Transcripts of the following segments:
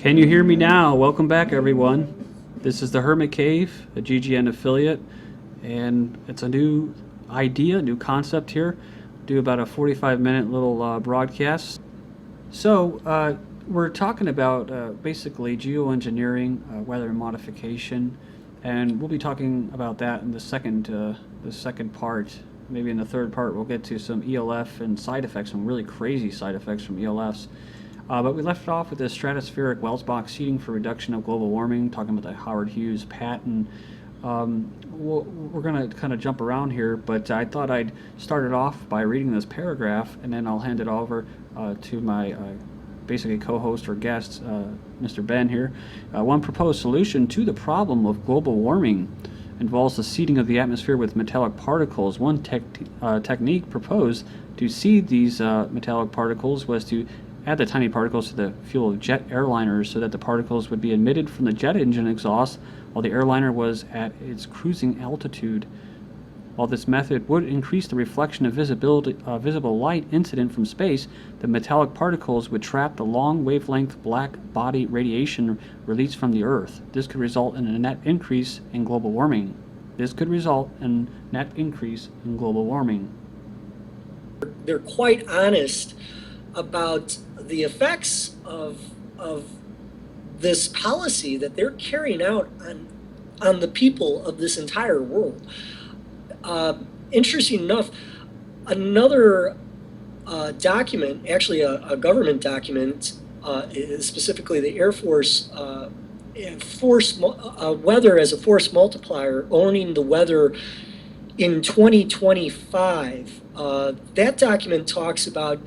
Can you hear me now? Welcome back, everyone. This is the Hermit Cave, a GGN affiliate, and it's a new idea, new concept here. Do about a 45-minute little broadcast. So we're talking about basically geoengineering, weather modification, and we'll be talking about that in the second part. Maybe in the third part, we'll get to some ELF and side effects, some really crazy side effects from ELFs. But we left it off with the stratospheric Welsbach seeding for reduction of global warming, talking about the Howard Hughes patent. We're going to kind of jump around here, but I thought I'd start it off by reading this paragraph, and then I'll hand it over to my basically co-host or guest, Mr. Ben here. One proposed solution to the problem of global warming involves the seeding of the atmosphere with metallic particles. One technique proposed to seed these metallic particles was to add the tiny particles to the fuel of jet airliners so that the particles would be emitted from the jet engine exhaust while the airliner was at its cruising altitude. While this method would increase the reflection of visible light incident from space, the metallic particles would trap the long wavelength black body radiation released from the Earth. This could result in a net increase in global warming. They're quite honest about the effects of this policy that they're carrying out on the people of this entire world. Interesting enough, another document, actually a government document, specifically the Air Force, weather as a force multiplier, owning the weather in 2025. That document talks about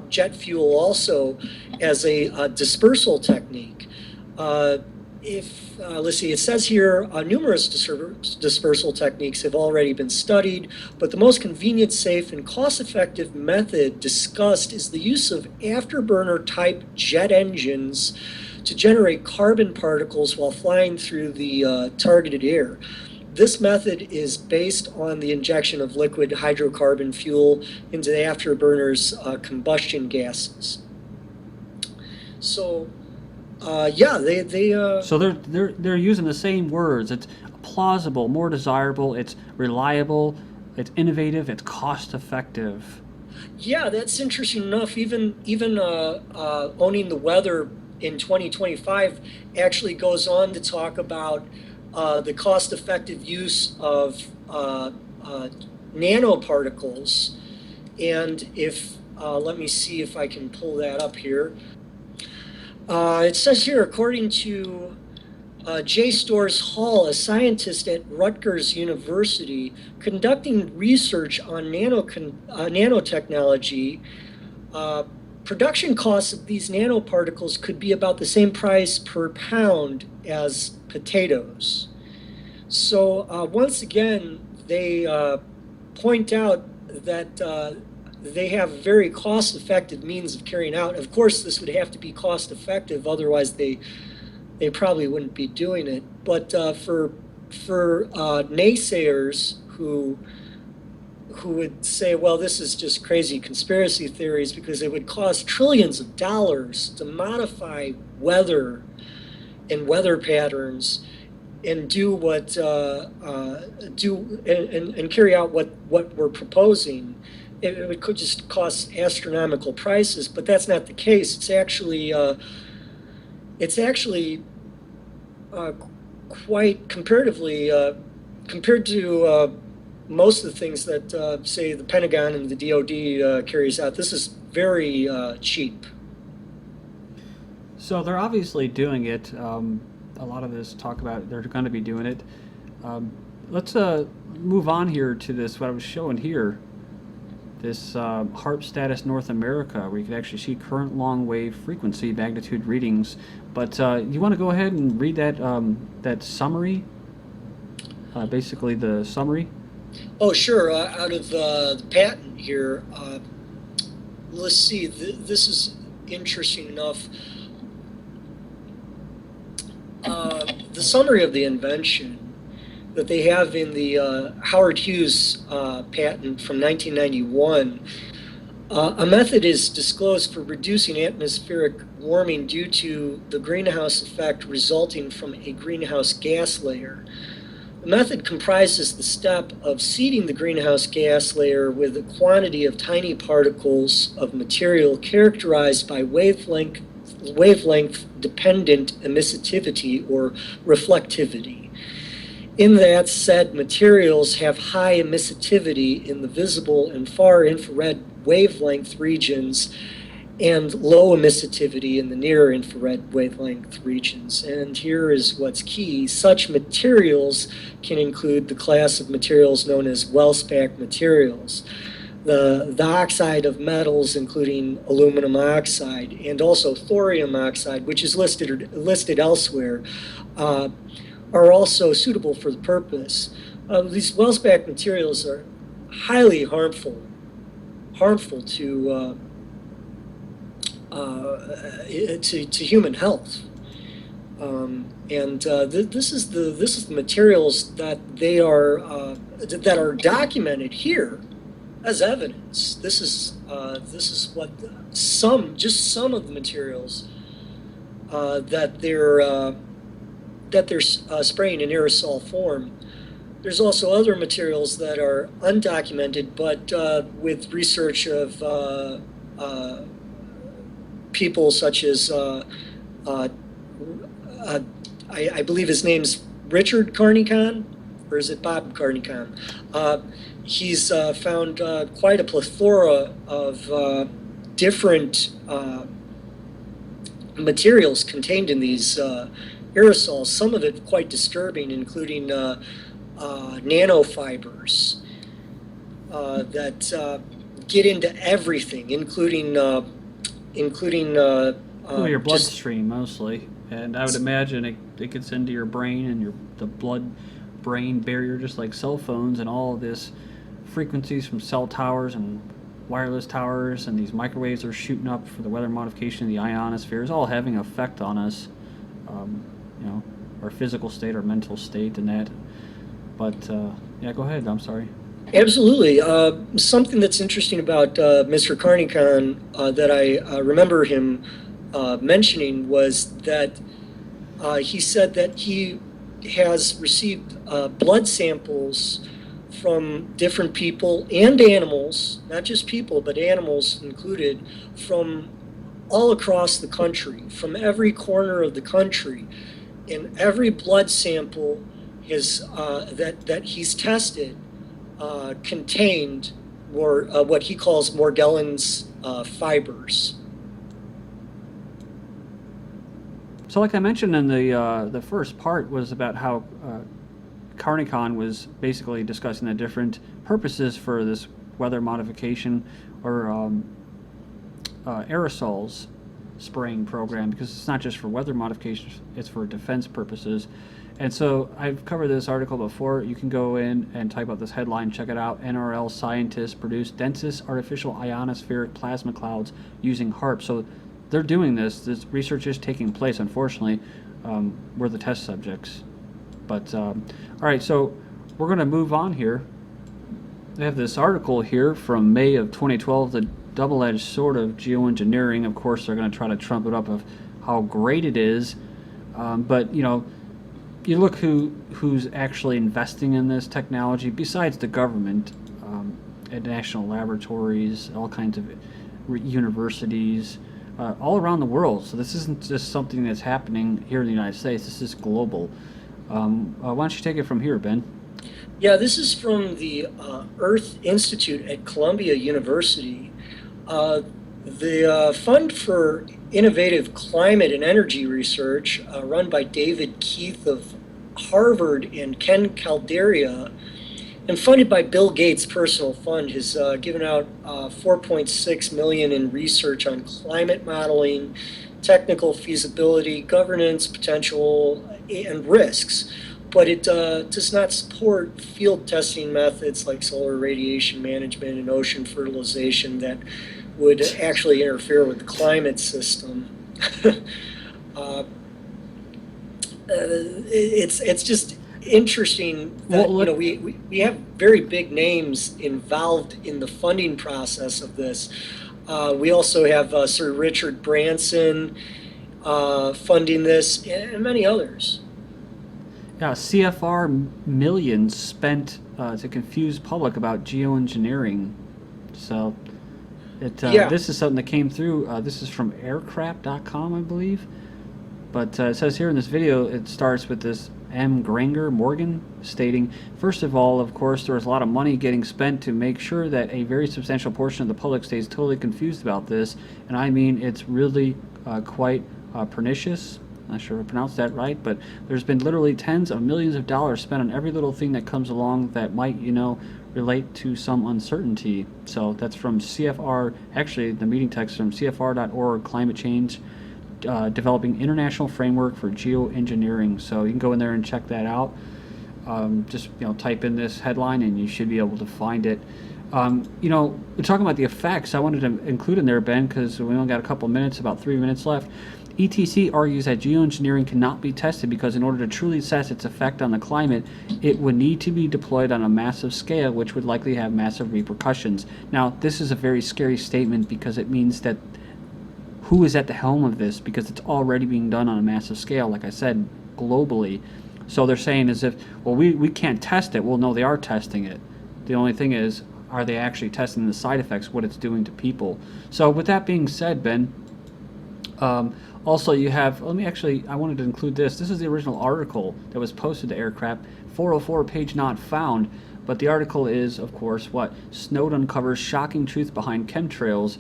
jet fuel also as a dispersal technique. Let's see, it says here numerous dispersal techniques have already been studied, but the most convenient, safe, and cost-effective method discussed is the use of afterburner type jet engines to generate carbon particles while flying through the targeted air. This method is based on the injection of liquid hydrocarbon fuel into the afterburner's combustion gases. So, So they're using the same words. It's plausible, more desirable. It's reliable. It's innovative. It's cost effective. Yeah, that's interesting enough. Even owning the weather in 2025 actually goes on to talk about the cost-effective use of nanoparticles. And if, let me see if I can pull that up here. It says here, according to J. Storrs Hall, a scientist at Rutgers University, conducting research on nanotechnology, production costs of these nanoparticles could be about the same price per pound as potatoes. So once again, they point out that they have very cost-effective means of carrying out. Of course, this would have to be cost-effective, otherwise they probably wouldn't be doing it. But for naysayers who would say, well, this is just crazy conspiracy theories because it would cost trillions of dollars to modify weather and weather patterns and do what and carry out what we're proposing. It could just cost astronomical prices, but that's not the case. It's actually quite comparatively compared to most of the things that say the Pentagon and the DoD carries out. This is very cheap. So they're obviously doing it. A lot of this talk about they're going to be doing it. Let's move on here to this, what I was showing here, this HARP status North America, where you can actually see current long wave frequency magnitude readings. But you want to go ahead and read that summary, basically the summary? Oh, sure. Out of the patent here, let's see. This is interesting enough. The summary of the invention that they have in the Howard Hughes patent from 1991 A method is disclosed for reducing atmospheric warming due to the greenhouse effect resulting from a greenhouse gas layer. The method comprises the step of seeding the greenhouse gas layer with a quantity of tiny particles of material characterized by wavelength-dependent emissivity or reflectivity. In that said materials have high emissivity in the visible and far infrared wavelength regions and low emissivity in the near infrared wavelength regions. And here is what's key. Such materials can include the class of materials known as Wellspack materials. The oxide of metals, including aluminum oxide, and also thorium oxide, which is listed elsewhere, are also suitable for the purpose. These Wellspack materials are highly harmful to human health, this is the materials that are documented here as evidence. This is what some of the materials that they're spraying in aerosol form. There's also other materials that are undocumented, but with research of people such as I believe his name's Richard Carnicon, or is it Bob Carnicon? He's found quite a plethora of different materials contained in these aerosols, some of it quite disturbing, including nanofibers that get into everything, including Well, your bloodstream mostly, and I would imagine it gets into your brain and the blood-brain barrier, just like cell phones and all of this frequencies from cell towers and wireless towers, and these microwaves are shooting up for the weather modification of the ionosphere is all having an effect on us, our physical state, our mental state, and that. But yeah, go ahead. I'm sorry. Absolutely. Something that's interesting about Mr. Carnicon that I remember him mentioning was that he said that he has received blood samples from different people and animals, not just people, but animals included, from all across the country, from every corner of the country. And every blood sample that he's tested contained what he calls Morgellons fibers. So, like I mentioned in the first part, was about how Carnicon was basically discussing the different purposes for this weather modification or aerosols spraying program, because it's not just for weather modification, it's for defense purposes. And so I've covered this article before. You can go in and type out this headline, check it out. NRL scientists produce densest artificial ionospheric plasma clouds using HARP. So they're doing this research is taking place. Unfortunately, we're the test subjects. But all right, so we're going to move on here. I have this article here from May of 2012, the double-edged sword of geoengineering. Of course, they're going to try to trump it up of how great it is, but you look who's actually investing in this technology besides the government, at national laboratories, all kinds of universities, all around the world. So this isn't just something that's happening here in the United States. This is global. Why don't you take it from here, Ben? Yeah, this is from the Earth Institute at Columbia University. The Fund for Innovative Climate and Energy Research, run by David Keith of Harvard and Ken Calderia, and funded by Bill Gates' personal fund, has given out $4.6 million in research on climate modeling, technical feasibility, governance, potential, and risks. But it does not support field testing methods like solar radiation management and ocean fertilization that would actually interfere with the climate system. It's just interesting that Well, we have very big names involved in the funding process of this. We also have Sir Richard Branson funding this, and many others. yeah, CFR millions spent to confuse public about geoengineering. So Yeah. this is something that came through. This is from aircraft.com, I believe. But it says here in this video, it starts with this M. Granger Morgan stating, first of all, of course, there was a lot of money getting spent to make sure that a very substantial portion of the public stays totally confused about this. And I mean, it's really quite pernicious. I'm not sure if I pronounced that right, but there's been literally tens of millions of dollars spent on every little thing that comes along that might, relate to some uncertainty. So that's from CFR, actually the meeting text from CFR.org, climate change, developing international framework for geoengineering. So you can go in there and check that out. Just type in this headline and you should be able to find it. We're talking about the effects. I wanted to include in there, Ben, because we only got a couple minutes, about 3 minutes left. ETC argues that geoengineering cannot be tested because in order to truly assess its effect on the climate, it would need to be deployed on a massive scale, which would likely have massive repercussions. Now, this is a very scary statement because it means that who is at the helm of this, because it's already being done on a massive scale, like I said, globally. So they're saying as if, well, we can't test it. Well, no, they are testing it. The only thing is, are they actually testing the side effects, what it's doing to people? So with that being said, Ben, also you have, I wanted to include this. This is the original article that was posted to Aircraft, 404 page not found. But the article is, of course, what? Snowden uncovers shocking truth behind chemtrails.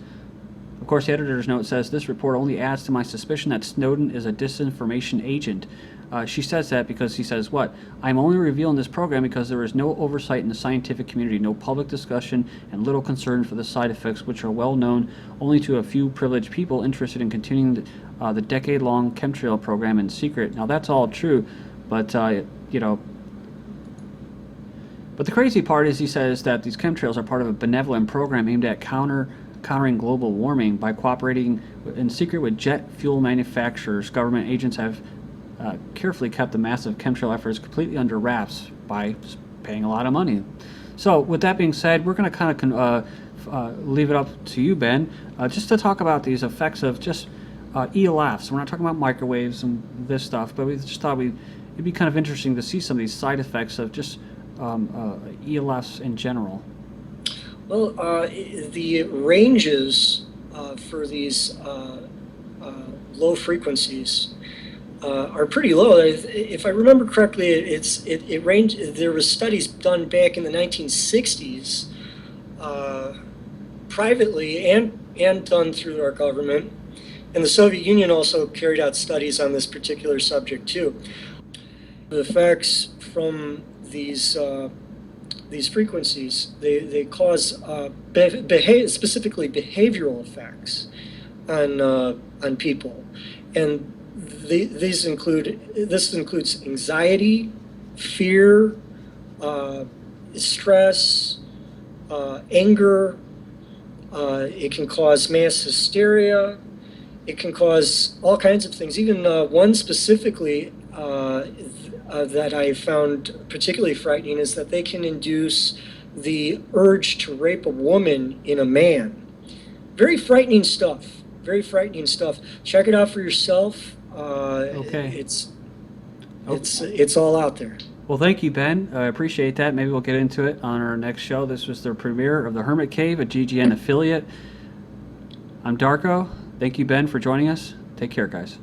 Of course, the editor's note says, this report only adds to my suspicion that Snowden is a disinformation agent. She says that because he says, what? I'm only revealing this program because there is no oversight in the scientific community, no public discussion, and little concern for the side effects, which are well known only to a few privileged people interested in continuing the decade-long chemtrail program in secret. Now, that's all true, but, But the crazy part is he says that these chemtrails are part of a benevolent program aimed at countering global warming by cooperating in secret with jet fuel manufacturers. Government agents have carefully kept the massive chemtrail efforts completely under wraps by paying a lot of money. So with that being said, we're going to kind of leave it up to you, Ben, just to talk about these effects of just ELFs. We're not talking about microwaves and this stuff, but we just thought it'd be kind of interesting to see some of these side effects of just ELFs in general. Well, the ranges for these low frequencies are pretty low. If I remember correctly, it ranged. There was studies done back in the 1960s, privately and done through our government, and the Soviet Union also carried out studies on this particular subject too. The effects from these frequencies, they cause specifically behavioral effects on people, and this includes anxiety, fear, stress, anger. It can cause mass hysteria. It can cause all kinds of things. Even one specifically that I found particularly frightening is that they can induce the urge to rape a woman in a man. Very frightening stuff. Very frightening stuff. Check it out for yourself. Okay. It's all out there. Well, thank you, Ben. I appreciate that. Maybe we'll get into it on our next show. This was the premiere of the Hermit Cave, a GGN affiliate. I'm Darko. Thank you, Ben, for joining us. Take care, guys.